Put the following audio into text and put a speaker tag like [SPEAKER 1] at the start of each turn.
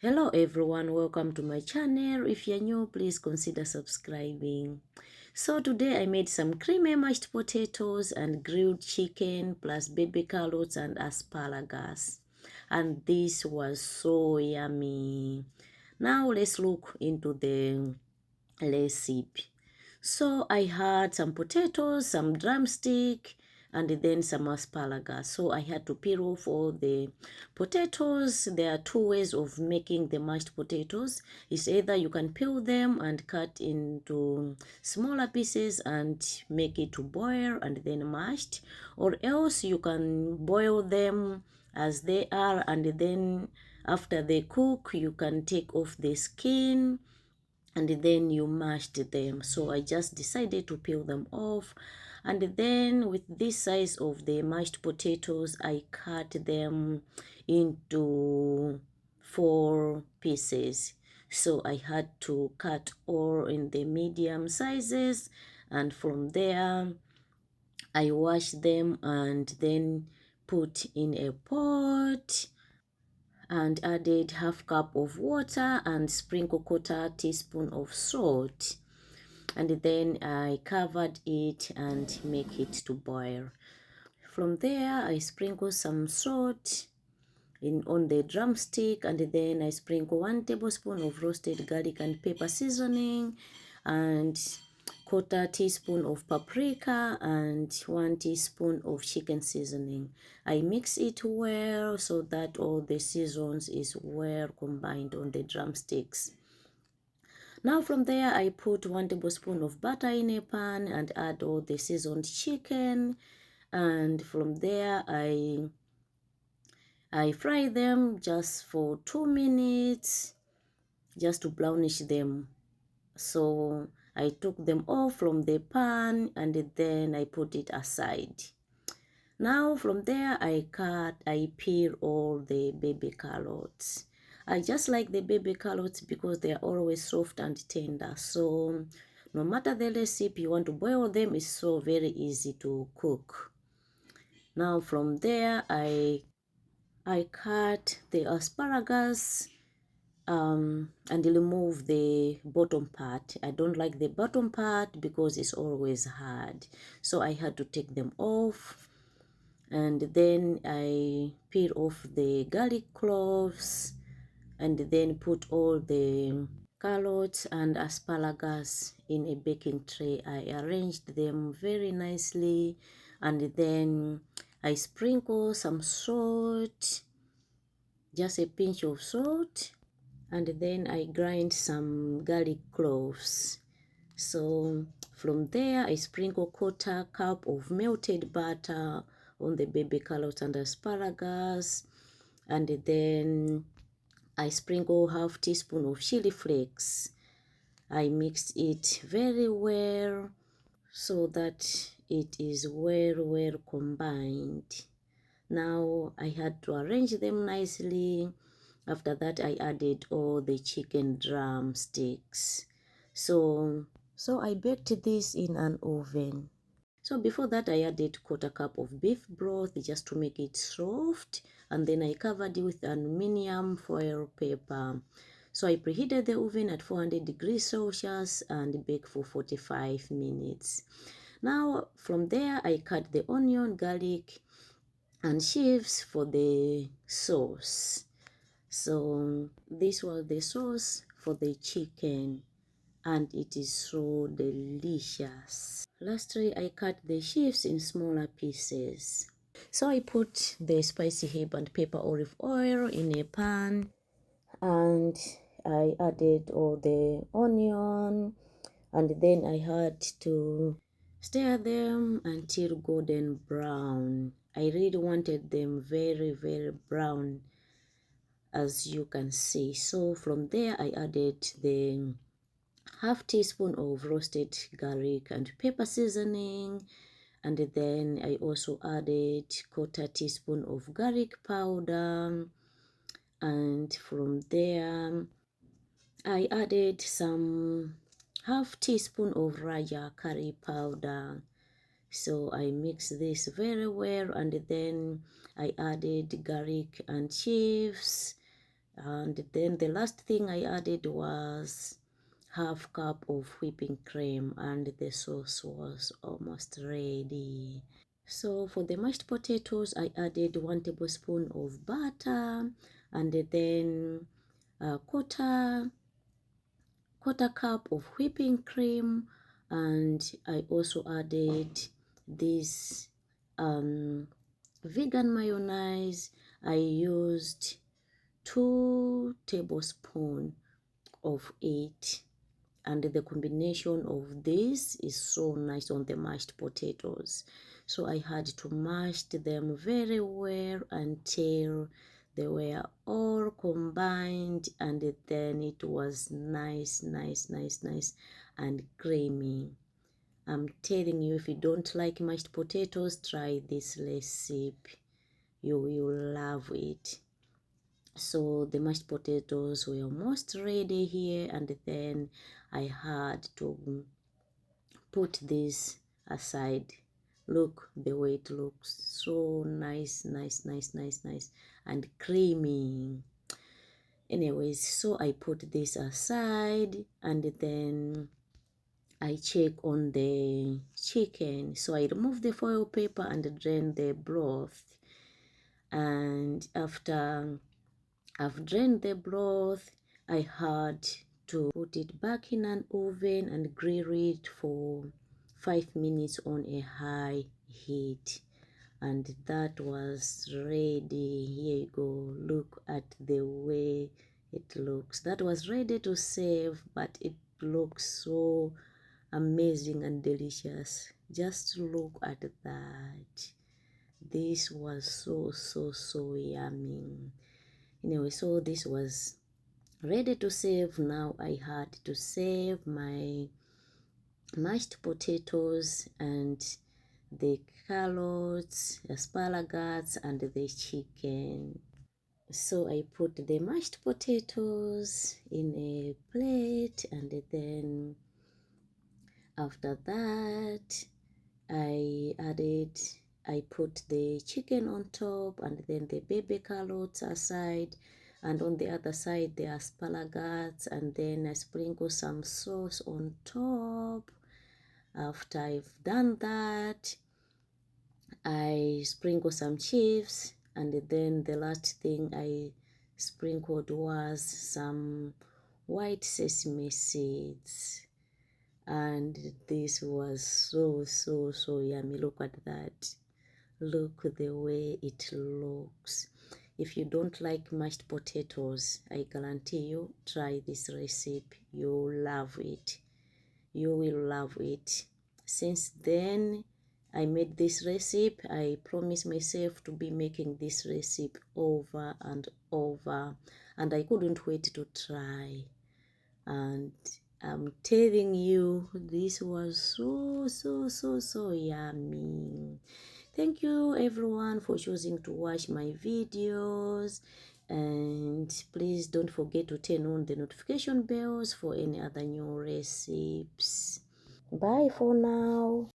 [SPEAKER 1] Hello everyone, welcome to my channel. If you're new, please consider subscribing. So today I made some creamy mashed potatoes and grilled chicken plus baby carrots and asparagus. And this was so yummy. Now let's look into the recipe. So I had some potatoes, some drumstick, and then some asparagus. So I had to peel off all the potatoes. There are two ways of making the mashed potatoes. It's either you can peel them and cut into smaller pieces and make it to boil and then mashed, or else you can boil them as they are, and then after they cook you can take off the skin and then you mashed them. So I just decided to peel them off, and then with this size of the mashed potatoes I cut them into 4 pieces. So I had to cut all in the medium sizes, and from there I wash them and then put in a pot and added half cup of water and sprinkle 1/4 teaspoon of salt, and then I covered it and make it to boil. From there I sprinkle some salt on the drumstick, and then I sprinkle 1 tablespoon of roasted garlic and pepper seasoning and 1/4 teaspoon of paprika and 1 teaspoon of chicken seasoning. I mix it well so that all the seasons is well combined on the drumsticks. Now from there I put 1 tablespoon of butter in a pan and add all the seasoned chicken, and from there I fry them just for 2 minutes just to brownish them. So I took them off from the pan and then I put it aside. Now from there I peel all the baby carrots. I just like the baby carrots because they are always soft and tender. So no matter the recipe, you want to boil them, it's so very easy to cook. Now from there I cut the asparagus and remove the bottom part. I don't like the bottom part because it's always hard, so I had to take them off. And then I peel off the garlic cloves and then put all the carrots and asparagus in a baking tray. I arranged them very nicely, and then I sprinkle some salt, just a pinch of salt, and then I grind some garlic cloves. So from there I sprinkle 1/4 cup of melted butter on the baby carrots and asparagus, and then I sprinkle half teaspoon of chili flakes. I mix it very well so that it is well combined. Now I had to arrange them nicely. After that I added all the chicken drumsticks. So I baked this in an oven. So before that I added 1/4 cup of beef broth just to make it soft, and then I covered it with aluminium foil paper. So I preheated the oven at 400 degrees Celsius and baked for 45 minutes. Now from there I cut the onion, garlic, and chives for the sauce. So this was the sauce for the chicken, and it is so delicious. Lastly, I cut the chives in smaller pieces. So I put the spicy herb and pepper olive oil in a pan, and I added all the onion, and then I had to stir them until golden brown. I really wanted them very brown, as you can see. So from there I added the half teaspoon of roasted garlic and pepper seasoning, and then I also added 1/4 teaspoon of garlic powder, and from there I added some half teaspoon of Raja curry powder. So I mix this very well, and then I added garlic and chives, And then the last thing I added was half cup of whipping cream, and the sauce was almost ready. So for the mashed potatoes, I added 1 tablespoon of butter, and then a quarter cup of whipping cream, and I also added this vegan mayonnaise. I used 2 tablespoons of it, and the combination of this is so nice on the mashed potatoes. So I had to mash them very well until they were all combined, and then it was nice and creamy. I'm telling you, if you don't like mashed potatoes, try this recipe. You will love it. So the mashed potatoes were almost ready here, and then I had to put this aside. Look the way it looks, so nice and creamy. Anyways, so I put this aside, and then I check on the chicken. So I remove the foil paper and drain the broth, and after I've drained the broth, I had to put it back in an oven and grill it for 5 minutes on a high heat. And that was ready. Here you go. Look at the way it looks. That was ready to serve, but it looks so amazing and delicious. Just look at that. This was so yummy. Anyway, so this was ready to serve. Now I had to serve my mashed potatoes and the carrots, asparagus, and the chicken. So I put the mashed potatoes in a plate, and then after that I put the chicken on top, and then the baby carrots aside, and on the other side the asparagus, and then I sprinkle some sauce on top. After I've done that, I sprinkle some chives, and then the last thing I sprinkled was some white sesame seeds. And this was so yummy. Look at that. Look the way it looks. If you don't like mashed potatoes, I guarantee you, try this recipe. You'll love it. You will love it. Since then I made this recipe, I promised myself to be making this recipe over and over, and I couldn't wait to try. And I'm telling you, this was so yummy. Thank you everyone for choosing to watch my videos, and please don't forget to turn on the notification bells for any other new recipes. Bye for now.